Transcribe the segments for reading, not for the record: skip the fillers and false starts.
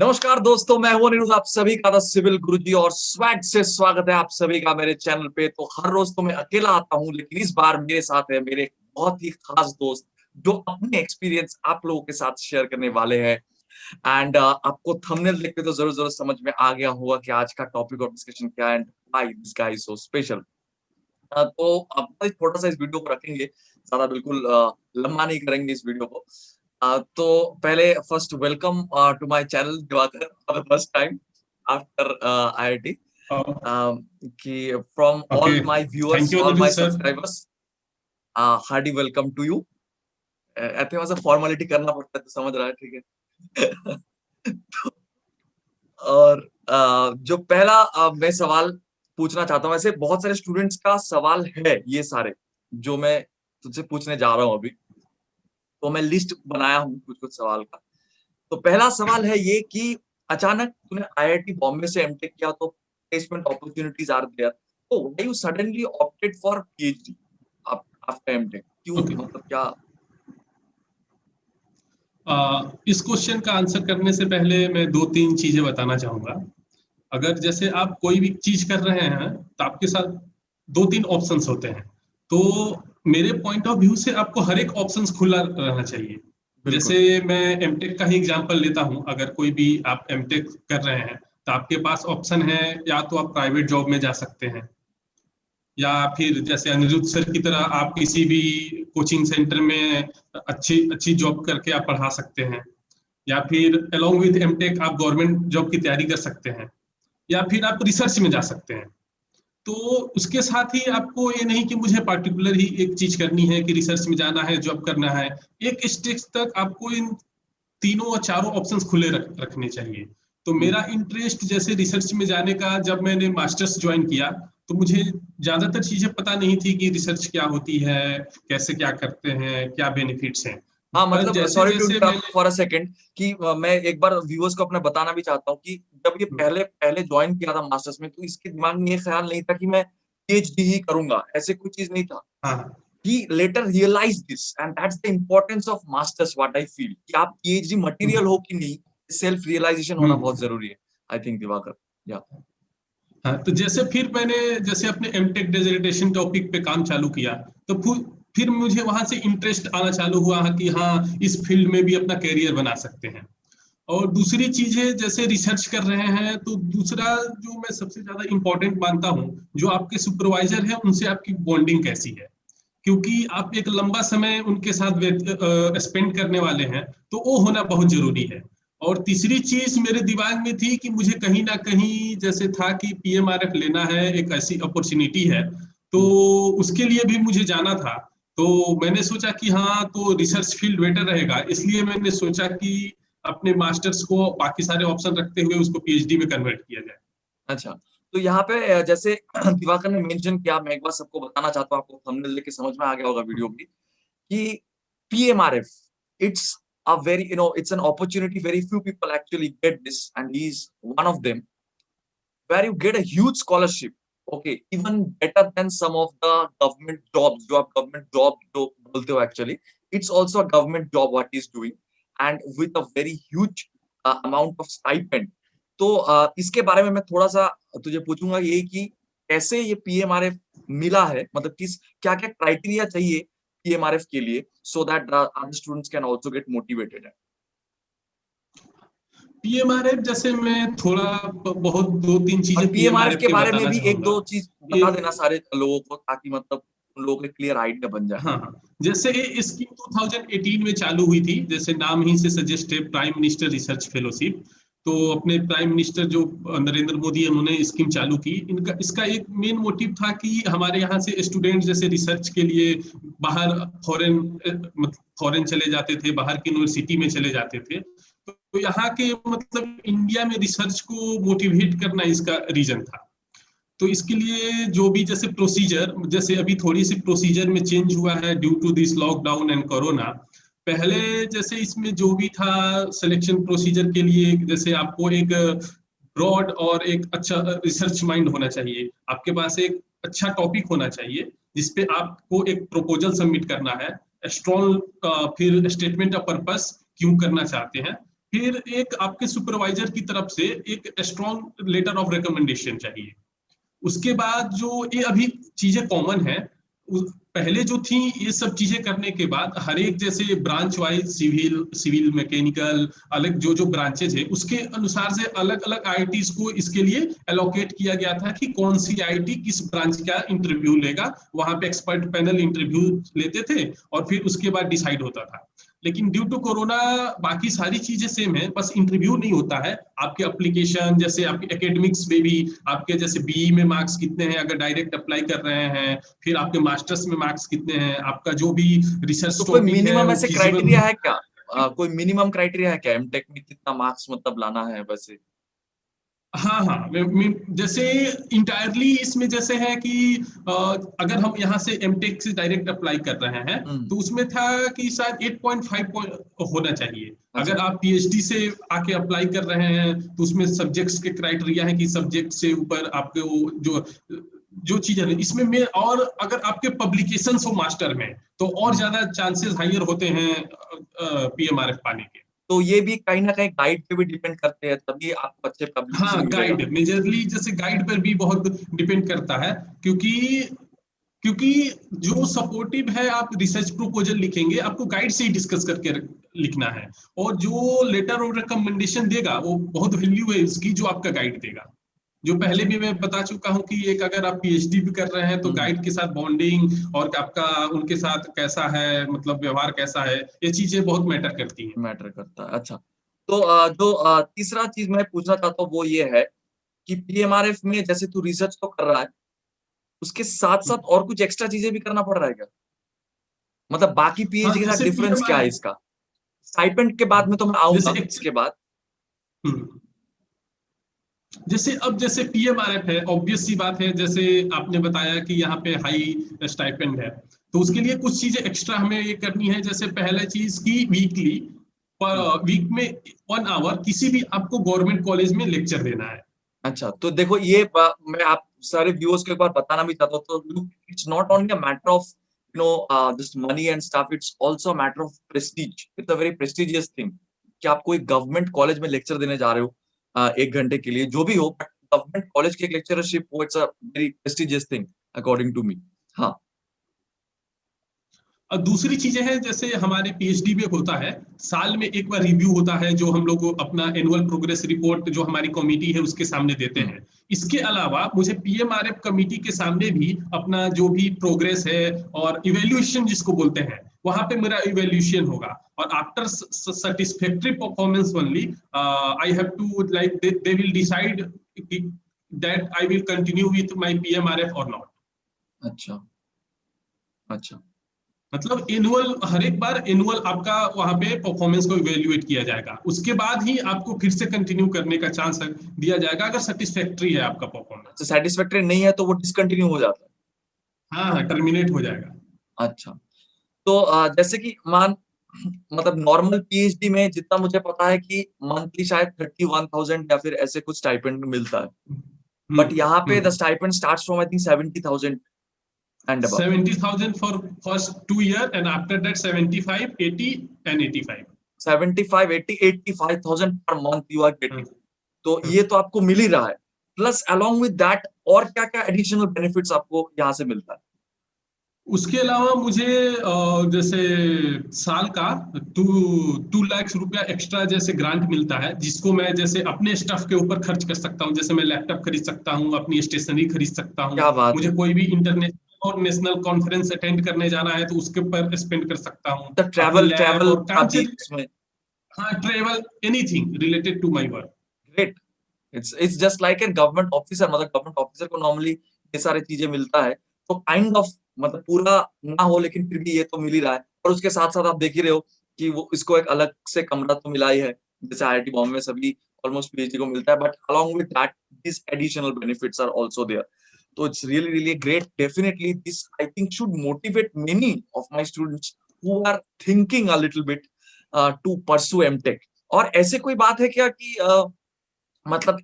नमस्कार दोस्तों, मैं हूं अनिरुद्ध। आप सभी का द सिविल गुरुजी और स्वैग से स्वागत है आप सभी का मेरे चैनल पे। तो हर रोज तो मैं अकेला आता हूं, लेकिन इस बार मेरे साथ है मेरे बहुत ही खास दोस्त जो अपने एक्सपीरियंस आप लोगों के साथ शेयर करने वाले हैं। एंड आपको थंबनेल देख के तो जरूर जरूर समझ में आ गया होगा कि आज का टॉपिक ऑफ डिस्कशन क्या है and why this guy is so special. तो अब एक छोटा सा इस वीडियो को रखेंगे, ज्यादा बिल्कुल लंबा नहीं करेंगे इस वीडियो को। तो पहले first welcome to my channel Diwakar for the first time after IIT, Oh, कि from all okay. My Thank viewers, you, all Anirudh my sir. Subscribers, hearty welcome to you. ऐसे वैसे फॉर्मेलिटी करना पड़ता है तो समझ रहा है, ठीक है। और जो पहला मैं सवाल पूछना चाहता हूँ, वैसे बहुत सारे स्टूडेंट्स का सवाल है ये सारे जो मैं तुझसे पूछने जा रहा हूँ अभी। तो मैं लिस्ट बनाया हूँ कुछ कुछ सवाल का। तो पहला सवाल है ये कि अचानक तूने आईआईटी बॉम्बे से एमटेक किया तो प्लेसमेंट अपॉर्चुनिटीज आर देयर, तो why you suddenly opted for PhD after MTech? क्यों, Okay. मतलब क्या? इस क्वेश्चन का आंसर करने से पहले मैं दो तीन चीजें बताना चाहूंगा। अगर जैसे आप कोई भी चीज कर रहे हैं तो आपके साथ दो तीन ऑप्शंस होते हैं। तो मेरे पॉइंट ऑफ व्यू से आपको हर एक ऑप्शंस खुला रहना चाहिए। बिल्कुल। जैसे मैं एमटेक का ही एग्जांपल लेता हूं। अगर कोई भी आप एमटेक कर रहे हैं तो आपके पास ऑप्शन है, या तो आप प्राइवेट जॉब में जा सकते हैं, या फिर जैसे अनिरुद्ध सर की तरह आप किसी भी कोचिंग सेंटर में अच्छी अच्छी जॉब करके आप पढ़ा सकते हैं, या फिर अलोंग विथ एमटेक आप गवर्नमेंट जॉब की तैयारी कर सकते हैं, या फिर आप रिसर्च में जा सकते हैं। तो उसके साथ ही आपको ये नहीं कि मुझे पार्टिकुलर ही एक चीज करनी है कि रिसर्च में जाना है, जॉब करना है। एक स्टेज तक आपको इन तीनों और चारों ऑप्शंस खुले रखने चाहिए। तो मेरा इंटरेस्ट जैसे रिसर्च में जाने का, जब मैंने मास्टर्स ज्वाइन किया तो मुझे ज्यादातर चीजें पता नहीं थी कि रिसर्च क्या होती है, कैसे क्या करते हैं, क्या बेनिफिट्स हैं। हाँ, पर मतलब जैसे सॉरी टू जैसे इंटरप्ट मैंने फॉर अ सेकंड कि मैं एक बार व्यूअर्स को अपना बताना भी चाहता हूँ कि जब ये पहले पहले ज्वाइन किया था मास्टर्स में, तो इसके दिमाग में ये ख्याल नहीं था कि मैं पीएचडी ही करूंगा, ऐसे कोई चीज नहीं था। हाँ He later realized this and that's the importance of masters, what I feel कि आप पीएचडी मटेरियल हो कि नहीं, सेल्फ रियलाइजेशन होना बहुत हम्म जरूरी है। I think Diwakar. या हाँ, तो जैसे फिर मैंने जैसे अपने एमटेक डेजिग्नेशन टॉपिक पे काम चालू किया, तो फिर मुझे वहां से इंटरेस्ट आना चालू हुआ कि हाँ, इस फील्ड में भी अपना करियर बना सकते हैं। और दूसरी चीज है, जैसे रिसर्च कर रहे हैं तो दूसरा जो मैं सबसे ज्यादा इंपॉर्टेंट मानता हूँ, जो आपके सुपरवाइजर है उनसे आपकी बॉन्डिंग कैसी है। क्योंकि आप एक लंबा समय उनके साथ स्पेंड करने वाले हैं, तो वो होना बहुत जरूरी है। और तीसरी चीज मेरे दिमाग में थी कि मुझे कहीं ना कहीं जैसे था कि पीएमआरएफ लेना है, एक ऐसी अपॉर्चुनिटी है, तो उसके लिए भी मुझे जाना था। तो मैंने सोचा कि हाँ, तो रिसर्च फील्ड बेटर रहेगा, इसलिए मैंने सोचा कि अपने मास्टर्स को बाकी सारे ऑप्शन रखते हुए उसको पीएचडी में कन्वर्ट किया जाए। अच्छा, तो यहाँ पे जैसे दिवाकर ने मेंशन किया, मैं एक बार सबको बताना चाहता हूँ, आपको थंबनेल देख के समझ में आ गया होगा वीडियो की कि PMRF, it's a very, it's an opportunity, very few people actually get this and he's one of them, where you get a huge scholarship, okay, even better than some of the government jobs जो आप government job जो बोलते हो, actually it's also a government job what he's doing and with a very huge amount of stipend। तो इसके बारे में मैं थोड़ा सा तुझे पूछूंगा ये कि कैसे ये पीएमआरएफ मिला है, मतलब किस क्या क्या क्राइटेरिया चाहिए पीएमआरएफ के लिए, so that other students can also get motivated. PMRF जैसे मैं थोड़ा बहुत दो तीन और चीजें पीएमआरएफ पीएमआरएफ के के बारे में बताना भी एक चाहूंगा। दो चीज बता एक देना सारे लोगों को, ताकि मतलब उन लोगों को क्लियर आइडिया बन जाए। हाँ हाँ, जैसे ये स्कीम 2018 में चालू हुई थी, जैसे नाम ही से सजेस्ट है, प्राइम मिनिस्टर रिसर्च फेलोशिप। तो अपने प्राइम मिनिस्टर जो नरेंद्र मोदी, उन्होंने स्कीम चालू की। इनका इसका एक मेन मोटिव था कि हमारे यहाँ से स्टूडेंट जैसे रिसर्च के लिए बाहर फॉरेन मतलब फॉरेन चले जाते थे, बाहर की यूनिवर्सिटी में चले जाते थे। तो यहाँ के मतलब इंडिया में रिसर्च को मोटिवेट करना इसका रीजन था। तो इसके लिए जो भी जैसे प्रोसीजर, जैसे अभी थोड़ी सी प्रोसीजर में चेंज हुआ है due to this lockdown and corona. पहले जैसे इसमें जो भी था सिलेक्शन प्रोसीजर के लिए, जैसे आपको एक ब्रॉड और एक अच्छा रिसर्च माइंड होना चाहिए, आपके पास एक अच्छा टॉपिक होना चाहिए जिसपे आपको एक प्रपोजल सबमिट करना है, स्ट्रॉन्ग फिर स्टेटमेंट ऑफ पर्पस क्यों करना चाहते हैं। फिर एक आपके सुपरवाइजर की तरफ से एक स्ट्रॉन्ग लेटर ऑफ रिकमेंडेशन चाहिए। उसके बाद जो ये अभी चीजें कॉमन है, पहले जो थी ये सब चीजें करने के बाद हर एक जैसे ब्रांच वाइज सिविल मैकेनिकल अलग जो जो ब्रांचेज है उसके अनुसार से अलग अलग आईआईटीज को इसके लिए एलोकेट किया गया था कि कौन सी आईआईटी किस ब्रांच का इंटरव्यू लेगा। वहां पे एक्सपर्ट पैनल इंटरव्यू लेते थे और फिर उसके बाद डिसाइड होता था। लेकिन ड्यू टू कोरोना बाकी सारी चीजें सेम है, बस इंटरव्यू नहीं होता है। आपके एप्लीकेशन जैसे आपके एकेडमिक्स में भी आपके जैसे बीई में मार्क्स कितने हैं अगर डायरेक्ट अप्लाई कर रहे हैं, फिर आपके मास्टर्स में मार्क्स कितने हैं, आपका जो भी रिसर्च तो कोई टॉपिक है मिनिमम वो ऐसे फिजिबल। क्राइटेरिया है क्या? कोई मिनिमम क्राइटेरिया है क्या एमटेक में कितना मार्क्स मतलब लाना है वैसे? हाँ हाँ, जैसे इंटायरली इसमें जैसे है कि अगर हम यहाँ से एमटेक से डायरेक्ट अप्लाई कर रहे हैं तो उसमें था कि शायद 8.5 पॉइंट होना चाहिए। अच्छा। अगर आप पीएचडी से आके अप्लाई कर रहे हैं तो उसमें सब्जेक्ट्स के क्राइटेरिया है कि सब्जेक्ट से ऊपर आपके वो जो जो चीज है इसमें में, और अगर आपके पब्लिकेशंस हो मास्टर में तो और ज्यादा चांसेस हाइयर होते हैं पीएमआरएफ पाने के। तो ये भी कहीं ना कहीं गाइड पे भी डिपेंड करते हैं, तभी आपको अच्छे हाँ, पब्लिकेशन मिलेगा। गाइड मेजरली जैसे गाइड पर भी बहुत डिपेंड करता है, क्योंकि क्योंकि जो सपोर्टिव है आप रिसर्च प्रपोजल लिखेंगे आपको गाइड से ही डिस्कस करके लिखना है, और जो लेटर ऑफ रिकमेंडेशन देगा वो बहुत वैल्यू है उसकी जो आपका गाइड देगा। जो पहले भी मैं बता चुका हूँ कि एक अगर आप पीएचडी भी कर रहे हैं तो गाइड के साथ बॉन्डिंग और आपका उनके साथ कैसा है मतलब व्यवहार कैसा है, ये चीजें बहुत मैटर करती हैं। मैटर करता है। अच्छा, तो जो तीसरा चीज मैं पूछना चाहता हूँ वो ये है कि पीएमआरएफ में जैसे तू रिसर्च तो कर रहा है, उसके साथ साथ और कुछ एक्स्ट्रा चीजें भी करना पड़ रहा है क्या? मतलब बाकी हाँ, पीएचडी के साथ जैसे डिफरेंस क्या है पीएमआरएफ इसका? स्टाइपेंड के बाद में तो मैं जैसे आऊंगा एक इसके बाद। जैसे अब जैसे पीएमआरएफ है, ऑब्वियस सी बात है, जैसे आपने बताया कि यहाँ पे हाई स्टाइपेंड है, तो उसके लिए कुछ चीजें एक्स्ट्रा हमें ये करनी है। जैसे पहला चीज की वीकली पर वीक में 1 आवर किसी भी आपको गवर्नमेंट कॉलेज में लेक्चर देना है। अच्छा, तो देखो ये मैं आप सारे व्यूअर्स को एक बार बताना भी चाहता हूँ। तो look, it's not only a matter of this money and stuff, it's also a matter of Prestige. It's a very prestigious thing कि आप कोई गवर्नमेंट कॉलेज में लेक्चर देने जा रहे हो 1 घंटे के लिए, जो भी हो, बट गवर्नमेंट कॉलेज की एक लेक्चरशिप वो it's a very prestigious thing according to me. हाँ। और दूसरी चीजें हैं जैसे हमारे पीएचडी में होता है, साल में एक बार रिव्यू होता है जो हम लोग अपना एनुअल प्रोग्रेस रिपोर्ट जो हमारी कमेटी है उसके सामने देते हैं। इसके अलावा मुझे पीएमआरएफ कमेटी के सामने भी अपना जो भी प्रोग्रेस है और इवेल्युएशन जिसको बोलते हैं वहां पे मेरा इवेल्युएशन होगा, और after satisfactory performance only I have to like they will decide that I will continue with my PMRF और नॉट। अच्छा। अच्छा। मतलब एनुअल हर एक बार एनुअल आपका वहां पे परफॉर्मेंस को इवेल्युएट किया जाएगा, उसके बाद ही आपको फिर से कंटिन्यू करने का चांस दिया जाएगा अगर सेटिस्फैक्ट्री है आपका अच्छा, परफॉर्मेंस। सेटिस्फैक्टरी नहीं है तो वो डिसकंटिन्यू हो जाता है? हाँ हाँ, टर्मिनेट हो जाएगा। अच्छा, तो जैसे कि मान मतलब नॉर्मल पीएचडी में जितना मुझे पता है कि मंथली शायद 31,000 या फिर ऐसे कुछ स्टाइपेंड मिलता है, बट यहाँ पे the hmm. Stipend starts from I think 70,000 and above. 70,000 for first 2 year and after that 75, 80 and 85। 75, 80, 85,000 per month you are हाँ, गेटिंग। तो हाँ। ये तो आपको मिल ही रहा है, प्लस अलोंग विद दैट और क्या क्या एडिशनल बेनिफिट्स आपको यहाँ से मिलता है? उसके अलावा मुझे जैसे साल का 2 लाख रुपया एक्स्ट्रा जैसे ग्रांट मिलता है, जिसको मैं जैसे अपने स्टफ के ऊपर खर्च कर सकता हूँ। जैसे मैं लैपटॉप खरीद सकता हूँ, अपनी स्टेशनरी खरीद सकता हूँ, क्या बात मुझे है! कोई भी इंटरनेशनल और नेशनल कॉन्फ्रेंस अटेंड करने जाना है तो उसके ऊपर स्पेंड कर सकता हूँ तो अपने ट्रैवल लैब ट्रैवल और का काम से। भी उसमें? हाँ, travel anything related to my work. Great. It's just like an government officer, मतलब गवर्नमेंट ऑफिसर को नॉर्मली ये सारी चीजें मिलता है, तो काइंड ऑफ मतलब पूरा ना हो लेकिन फिर भी ये तो मिल ही रहा है। और उसके साथ साथ आप देख ही रहे हो कि वो इसको एक अलग से कमरा तो मिला ही है, जैसे आईआईटी बॉम्बे में सभी ऑलमोस्ट पीएचडी को मिलता है, but along with that this additional benefits are also there. तो it's really really great. Definitely this I think should motivate many of my students who are thinking a little bit to pursue MTech. और ऐसे कोई बात है क्या कि मतलब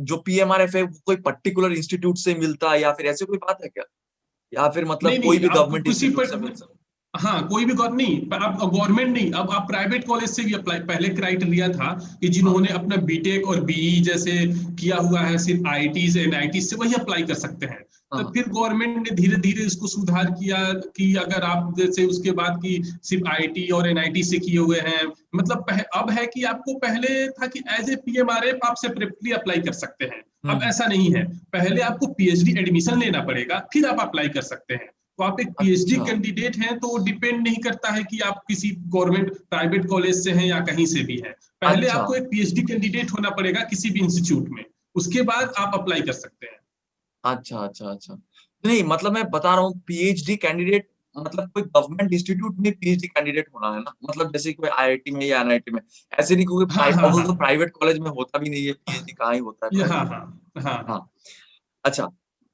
जो पीएमआरएफ है वो कोई पर्टिकुलर इंस्टीट्यूट से मिलता है या फिर ऐसे कोई बात है क्या, या फिर नहीं मतलब कोई नहीं, भी आप गवर्नमेंट किसी इंस्टीट्यूट पर से मिल सकता हाँ, कोई भी नहीं, अब गवर्नमेंट नहीं, अब आप प्राइवेट कॉलेज से भी अप्लाई, पहले क्राइटेरिया था कि हाँ जिन्होंने अपना बीटेक और बीई जैसे किया हुआ है सिर्फ आईटी से एनआईटी से, वही अप्लाई कर सकते हैं। तो हाँ। फिर गवर्नमेंट ने धीरे धीरे इसको सुधार किया कि अगर आप जैसे उसके बाद की सिर्फ आईटी और एनआईटी से किए हुए हैं, मतलब अब है कि आपको, पहले था कि एज ए पीएमआरएफ आप सेपरेटली अप्लाई कर सकते हैं, अब हम्म। ऐसा नहीं है। पहले आपको पीएचडी एडमिशन लेना पड़ेगा, फिर आप अप्लाई कर सकते हैं। तो आप एक पीएचडी अच्छा कैंडिडेट हैं तो डिपेंड नहीं करता है कि आप किसी गवर्नमेंट प्राइवेट कॉलेज से हैं या कहीं से भी हैं। पहले अच्छा आपको एक पीएचडी कैंडिडेट होना पड़ेगा किसी भी इंस्टीट्यूट में, उसके बाद अच्छा आप अप्लाई कर सकते हैं। अच्छा अच्छा अच्छा। नहीं मतलब मैं बता रहा हूँ पीएचडी कैंडिडेट, मतलब कोई गवर्नमेंट इंस्टीट्यूट में पीएचडी कैंडिडेट होना है ना, मतलब जैसे कोई आईआईटी में या एनआईटी में, ऐसे नहीं कोई हाँ हाँ हाँ, तो प्राइवेट कॉलेज में होता भी नहीं है पीएचडी, कहाँ ही होता है ये प्राइवेट। हाँ हाँ हाँ हाँ। हाँ। अच्छा।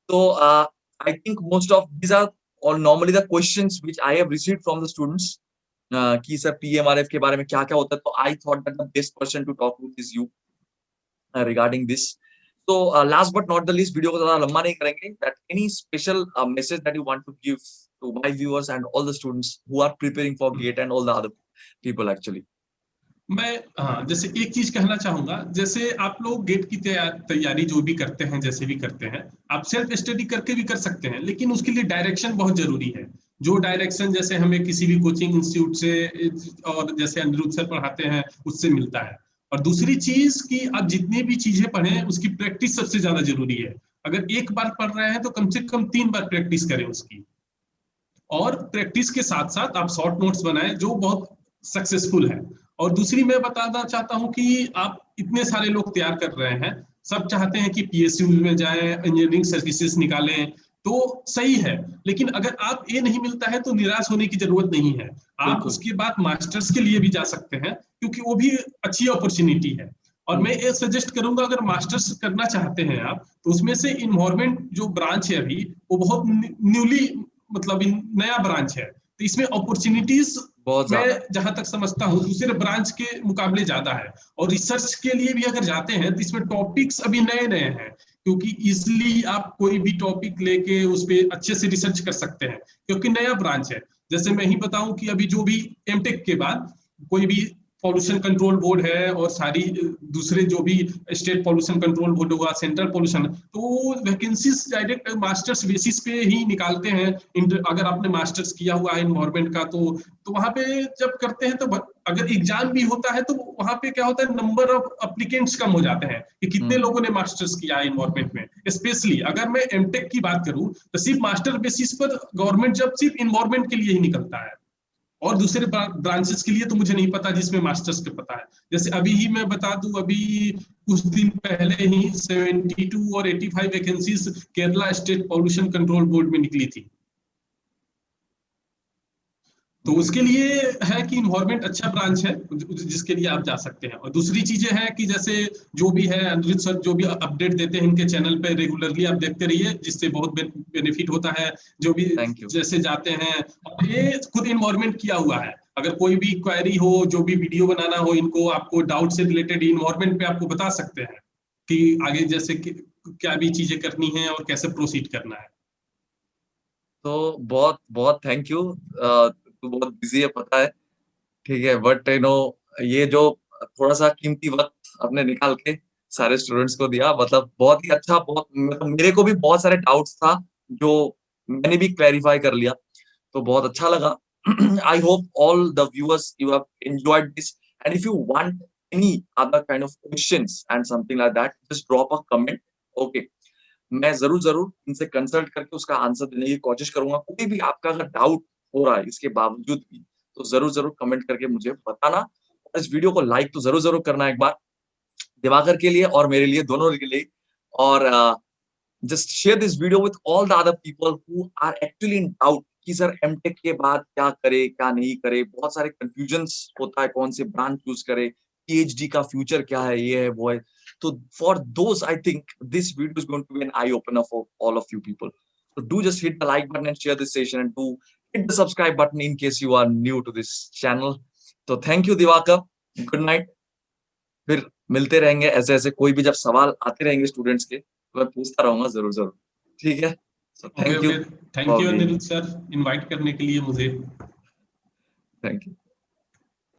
तो I think most of these are और normally the questions which I have received from the students कि सर पीएमआरएफ के बारे में क्या क्या होता है, तो I thought that the best person to talk with is you regarding this. So, last but not the least, video को ज़्यादा लंबा नहीं करेंगे. That any special message that you want to give to my viewers and all the students who are preparing for GATE and all the other people actually. मैं, हाँ, जैसे एक चीज कहना चाहूंगा, जैसे आप लोग गेट की तैयारी जो भी करते हैं, जैसे भी करते हैं, आप सेल्फ स्टडी करके भी कर सकते हैं, लेकिन उसके लिए डायरेक्शन बहुत जरूरी है। जो डायरेक्शन जैसे हमें किसी भी कोचिंग इंस्टीट्यूट से और जैसे अनिरुद्ध सर पढ़ाते हैं उससे मिलता है। और दूसरी चीज कि आप जितनी भी चीजें पढ़ें उसकी प्रैक्टिस सबसे ज्यादा जरूरी है। अगर एक बार पढ़ रहे हैं तो कम से कम 3 बार प्रैक्टिस करें उसकी। और प्रैक्टिस के साथ साथ आप शॉर्ट नोट्स बनाएं जो बहुत सक्सेसफुल है। और दूसरी मैं बताना चाहता हूं कि आप, इतने सारे लोग तैयार कर रहे हैं, सब चाहते हैं कि पीएसयू में जाएं, इंजीनियरिंग सर्विसेज निकालें, तो सही है। लेकिन अगर आप ये नहीं मिलता है तो निराश होने की जरूरत नहीं है। आप बिल्कुल। उसके बाद मास्टर्स के लिए भी जा सकते हैं, क्योंकि वो भी अच्छी अपॉर्चुनिटी है। और मैं ये सजेस्ट करूंगा, अगर मास्टर्स करना चाहते हैं आप, तो उसमें से इन्वायरमेंट जो ब्रांच है अभी, वो बहुत न्यूली, मतलब नया ब्रांच है, तो इसमें अपॉर्चुनिटीज बहुत मैं ज्यादा है। जहां तक समझता हूँ दूसरे ब्रांच के मुकाबले ज्यादा है। और रिसर्च के लिए भी अगर जाते हैं तो इसमें टॉपिक्स अभी नए नए हैं, क्योंकि इजिली आप कोई भी टॉपिक लेके उस पर अच्छे से रिसर्च कर सकते हैं, क्योंकि नया ब्रांच है। जैसे मैं ही बताऊं कि अभी जो भी एमटेक के बाद कोई भी पॉल्यूशन कंट्रोल बोर्ड है और सारी दूसरे जो भी स्टेट पॉल्यूशन कंट्रोल बोर्ड होगा, सेंट्रल पॉल्यूशन, तो वैकेंसीज डायरेक्ट मास्टर्स बेसिस पे ही निकालते हैं। अगर आपने मास्टर्स किया हुआ है इन्वायरमेंट का, तो वहां पे जब करते हैं तो अगर एग्जाम भी होता है तो वहां पे क्या होता है, नंबर ऑफ अप्लीकेंट्स कम हो जाते हैं कि कितने हम्म। लोगों ने मास्टर्स किया है इन्वायरमेंट में। स्पेशली अगर मैं एमटेक की बात करूं तो सिर्फ मास्टर बेसिस पर गवर्नमेंट जब सिर्फ इन्वायरमेंट के लिए ही निकलता है। और दूसरे ब्रांचेस के लिए तो मुझे नहीं पता, जिसमें मास्टर्स के पता है। जैसे अभी ही मैं बता दूं, अभी कुछ दिन पहले ही 72 और 85 vacancies Kerala state pollution control board में निकली थी। तो उसके लिए है कि इन्वायरमेंट अच्छा ब्रांच है जिसके लिए आप जा सकते हैं। और दूसरी चीजें हैं कि जैसे जो भी है अनिरुद्ध सर जो भी अपडेट देते हैं इनके चैनल पे रेगुलरली आप देखते रहिए, जिससे बहुत बेनिफिट होता है। जो भी थैंक यू। जैसे जाते हैं, और ये खुद इन्वायरमेंट किया हुआ है। अगर कोई भी क्वेरी हो, जो भी वीडियो बनाना हो, इनको आपको डाउट से रिलेटेड इन्वायरमेंट पे आपको बता सकते हैं कि आगे जैसे क्या भी चीजें करनी है और कैसे प्रोसीड करना है। तो बहुत बहुत थैंक यू। तू बहुत बिजी है पता है, ठीक है, बट यू नो ये जो थोड़ा सा कीमती वक्त अपने निकाल के सारे स्टूडेंट्स को दिया, मतलब बहुत ही अच्छा, बहुत मतलब मेरे को भी बहुत सारे डाउट्स था जो मैंने भी क्लैरिफाई कर लिया, तो बहुत अच्छा लगा। I hope all the viewers you have enjoyed this, and if you want any other kind of questions and something like that, just drop a comment. Okay, मैं जरूर जरूर इनसे कंसल्ट करके उसका आंसर देने की कोशिश करूंगा। कोई भी आपका अगर डाउट हो रहा है इसके बावजूद भी, तो जरूर जरूर कमेंट करके मुझे बताना। और इस वीडियो को लाइक तो जरूर जरूर करना एक बार, दिवाकर के लिए और मेरे लिए, दोनों के लिए। और just share this video with all the other people who are actually in doubt कि सर एमटेक के बाद क्या करे क्या नहीं करे, बहुत सारे कंफ्यूजन्स होता है कौन से ब्रांच चूज करे, पीएचडी का फ्यूचर क्या है, ये है वो है। तो for those I think this video is going to be an eye opener for all of you people. So do just hit the like button and share this session, and do hit the subscribe button in case you are new to this channel. So thank you Diwakar, good night। फिर मिलते रहेंगे ऐसे ऐसे, कोई भी जब सवाल आते रहेंगे स्टूडेंट्स के तो मैं पूछता रहूंगा जरूर जरूर, ठीक है। So okay thank you okay, thank for you being. Anirudh sir invite करने के लिए मुझे। Thank you.